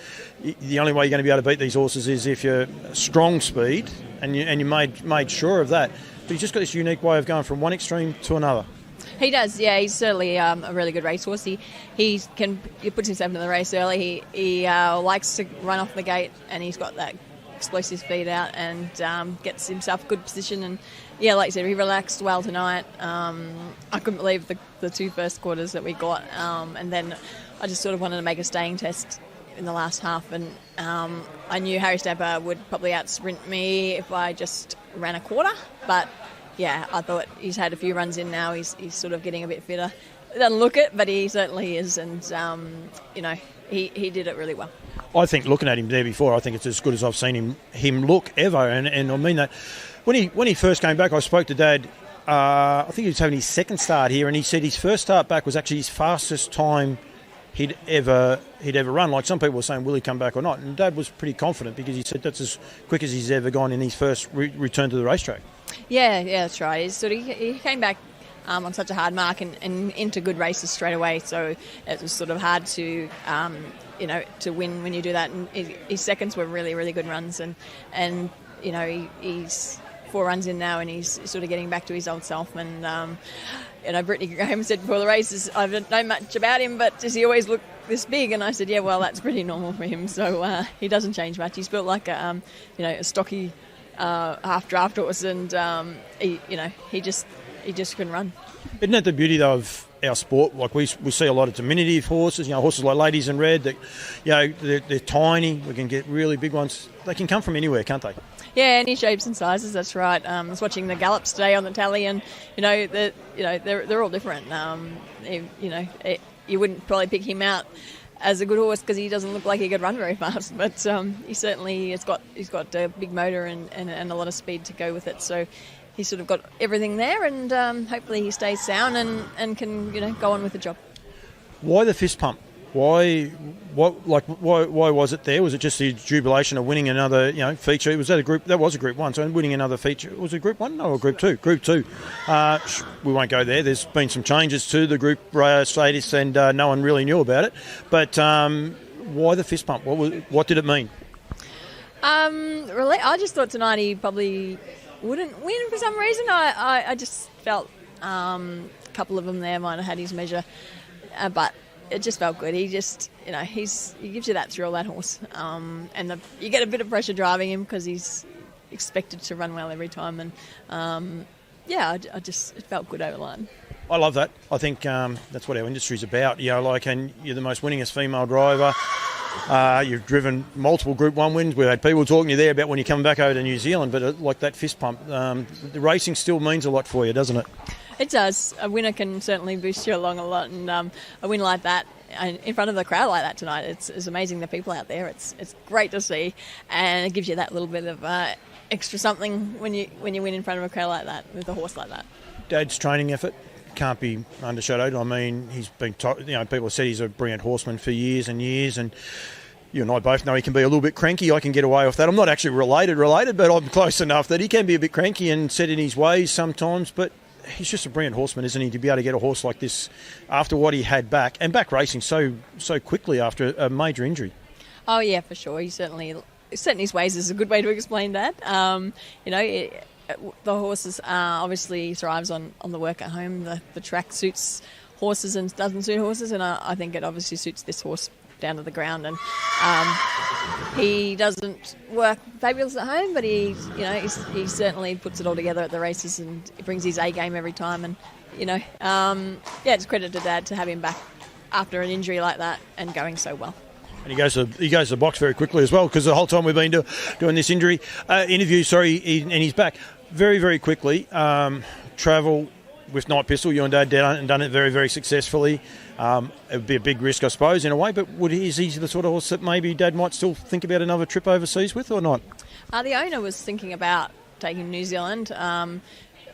the only way you're going to be able to beat these horses is if you're strong speed, and you made sure of that. But he's just got this unique way of going from one extreme to another. He does, yeah. He's certainly a really good racehorse. He puts himself into the race early. He likes to run off the gate, and he's got that explosive speed out and gets himself a good position. And like you said, he relaxed well tonight. I couldn't believe the 2 first quarters that we got, and then I just sort of wanted to make a staying test in the last half, and I knew Harry Stamper would probably out-sprint me if I just ran a quarter, but I thought he's had a few runs in now. He's sort of getting a bit fitter. He doesn't look it, but he certainly is, and he did it really well. I think looking at him there before, I think it's as good as I've seen him look ever, and I mean that. When he first came back, I spoke to Dad. I think he was having his second start here, and he said his first start back was actually his fastest time he'd ever run. Like some people were saying, will he come back or not? And Dad was pretty confident because he said that's as quick as he's ever gone in his first return to the racetrack. Yeah, that's right. He came back on such a hard mark and into good races straight away. So it was sort of hard to to win when you do that. And his seconds were really, really good runs. And he's 4 runs in now and he's sort of getting back to his old self. And Brittany Graham said before the races, I don't know much about him, but does he always look this big? And I said, yeah, well, that's pretty normal for him. So he doesn't change much. He's built like a stocky half draft horse, and he just can run. Isn't that the beauty though of our sport? Like we see a lot of diminutive horses, horses like Ladies in Red that, they're tiny. We can get really big ones. They can come from anywhere, can't they? Yeah, any shapes and sizes. That's right. I was watching the gallops today on the tally, and they're all different. You wouldn't probably pick him out as a good horse because he doesn't look like he could run very fast, but he certainly he's got a big motor and a lot of speed to go with it. So he's sort of got everything there, and hopefully he stays sound and can go on with the job. Why the fist pump? Why was it there? Was it just the jubilation of winning another feature? Was that a group? That was a Group 1, so winning another feature. Was it Group 1? No, or Group 2? Group 2. We won't go there. There's been some changes to the group status, and no one really knew about it. But why the fist pump? What did it mean? Really, I just thought tonight he probably wouldn't win for some reason. I just felt a couple of them there might have had his measure, but it just felt good. He just, he gives you that thrill, that horse, and you get a bit of pressure driving him because he's expected to run well every time, and it felt good over the line. I love that. I think that's what our industry's about. And you're the most winningest female driver. You've driven multiple Group 1 wins. We've had people talking to you there about when you're coming back over to New Zealand, but like that fist pump, the racing still means a lot for you, doesn't it? It does. A winner can certainly boost you along a lot, and a win like that in front of the crowd like that tonight, it's amazing. The people out there, it's great to see, and it gives you that little bit of extra something when you win in front of a crowd like that with a horse like that. Dad's training effort can't be undershadowed. I mean, he's been people have said he's a brilliant horseman for years and years, and you and I both know he can be a little bit cranky. I can get away with that. I'm not actually related, but I'm close enough that he can be a bit cranky and set in his ways sometimes, but he's just a brilliant horseman, isn't he, to be able to get a horse like this after what he had back racing so quickly after a major injury. Oh, yeah, for sure. He certainly set in his ways is a good way to explain that. The horses obviously thrives on the work at home. The track suits horses and doesn't suit horses, and I think it obviously suits this horse down to the ground. And he doesn't work fabulous at home, but he certainly puts it all together at the races, and he brings his A game every time. And it's credit to Dad to have him back after an injury like that and going so well. And he goes to the box very quickly as well, because the whole time we've been doing this interview, and he's back very, very quickly. Travel with Night Pistol, you and Dad done it very, very successfully. It would be a big risk, I suppose, in a way, but is he the sort of horse that maybe Dad might still think about another trip overseas with or not? The owner was thinking about taking New Zealand. I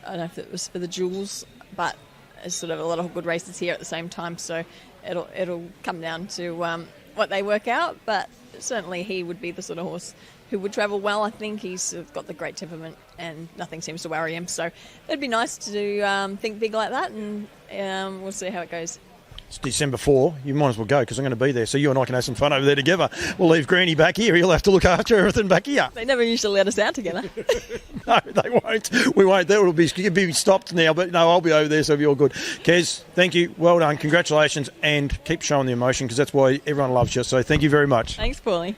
don't know if it was for the jewels, but there's sort of a lot of good races here at the same time, so it'll come down to what they work out, but certainly he would be the sort of horse who would travel well. I think he's got the great temperament and nothing seems to worry him, so it'd be nice to think big like that, and we'll see how it goes. It's December 4. You might as well go because I'm going to be there, so you and I can have some fun over there together. We'll leave Granny back here. He'll have to look after everything back here. They never used to let us out together. No, they won't. We won't. That will be stopped now, but no, I'll be over there, so it'll be all good. Kez, thank you. Well done. Congratulations, and keep showing the emotion because that's why everyone loves you, so thank you very much. Thanks, Paulie.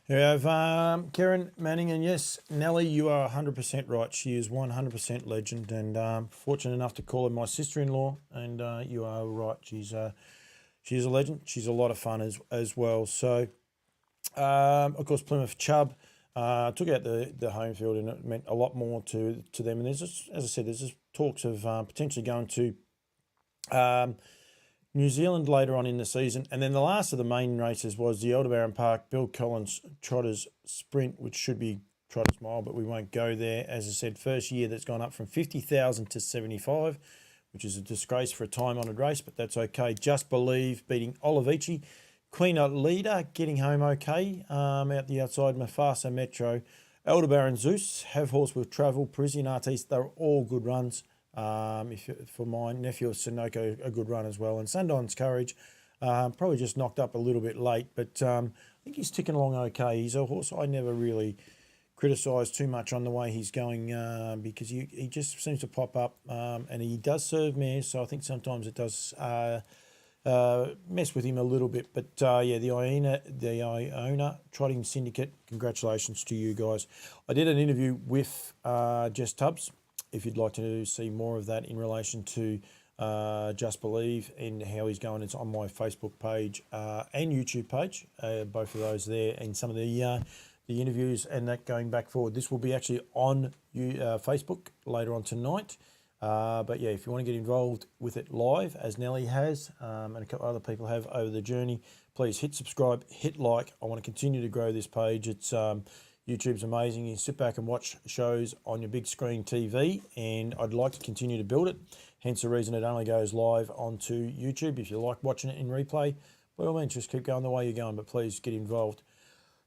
We have Kerryn Manning, and yes, Nellie, you are 100% right. She is 100% legend, and fortunate enough to call her my sister-in-law, and you are right. She's a legend. She's a lot of fun as well. So, of course, Plymouth Chubb took out the home field, and it meant a lot more to them. And there's just, as I said, there's just talks of potentially going to New Zealand later on in the season. And then the last of the main races was the Elderberry Park Bill Collins Trotters Sprint, which should be Trotters Mile, but we won't go there. As I said, first year that's gone up from 50,000 to 75, which is a disgrace for a time-honoured race, but that's okay. Just Believe beating Olivici. Queen Leader getting home okay out the outside. Mufasa Metro. Elderberry and Zeus. Have Horse Will Travel. Parisian Artiste. They're all good runs. For my nephew Sunoco, a good run as well. And Sundine's Courage, probably just knocked up a little bit late, but I think he's ticking along okay. He's a horse I never really criticise too much on the way he's going because he just seems to pop up and he does serve mares, so I think sometimes it does mess with him a little bit. But yeah, the Iona Trotting Syndicate, congratulations to you guys. I did an interview with Jess Tubbs. If you'd like to see more of that in relation to Just Believe and how he's going, it's on my Facebook page and YouTube page, both of those there, and some of the interviews and that going back forward. This will be actually on Facebook later on tonight. But yeah, if you want to get involved with it live, as Nelly has, and a couple other people have over the journey, please hit subscribe, hit like. I want to continue to grow this page. It's YouTube's amazing. You sit back and watch shows on your big screen TV, and I'd like to continue to build it. Hence the reason it only goes live onto YouTube. If you like watching it in replay, by all means, just keep going the way you're going, but please get involved.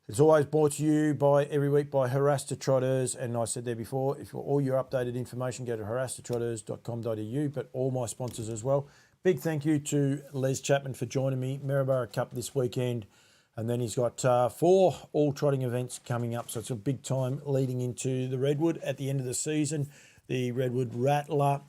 It's always brought to you by every week by Harass to Trotters, and I said there before, if all your updated information, go to harasstotrotters.com.au, but all my sponsors as well. Big thank you to Les Chapman for joining me. Maryborough Cup this weekend, and then he's got 4 all trotting events coming up, so it's a big time leading into the Redwood at the end of the season. The Redwood Rattler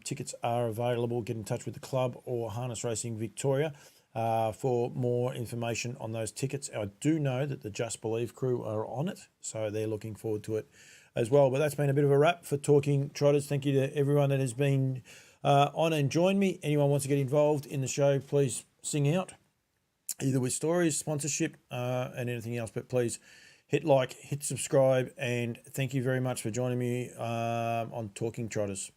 tickets are available. Get in touch with the club or Harness Racing Victoria for more information on those tickets. I do know that the Just Believe crew are on it, so they're looking forward to it as well. But that's been a bit of a wrap for Talking Trotters. Thank you to everyone that has been on and joined me. Anyone wants to get involved in the show, please sing out, either with stories, sponsorship, and anything else. But please hit like, hit subscribe, and thank you very much for joining me on Talking Trotters.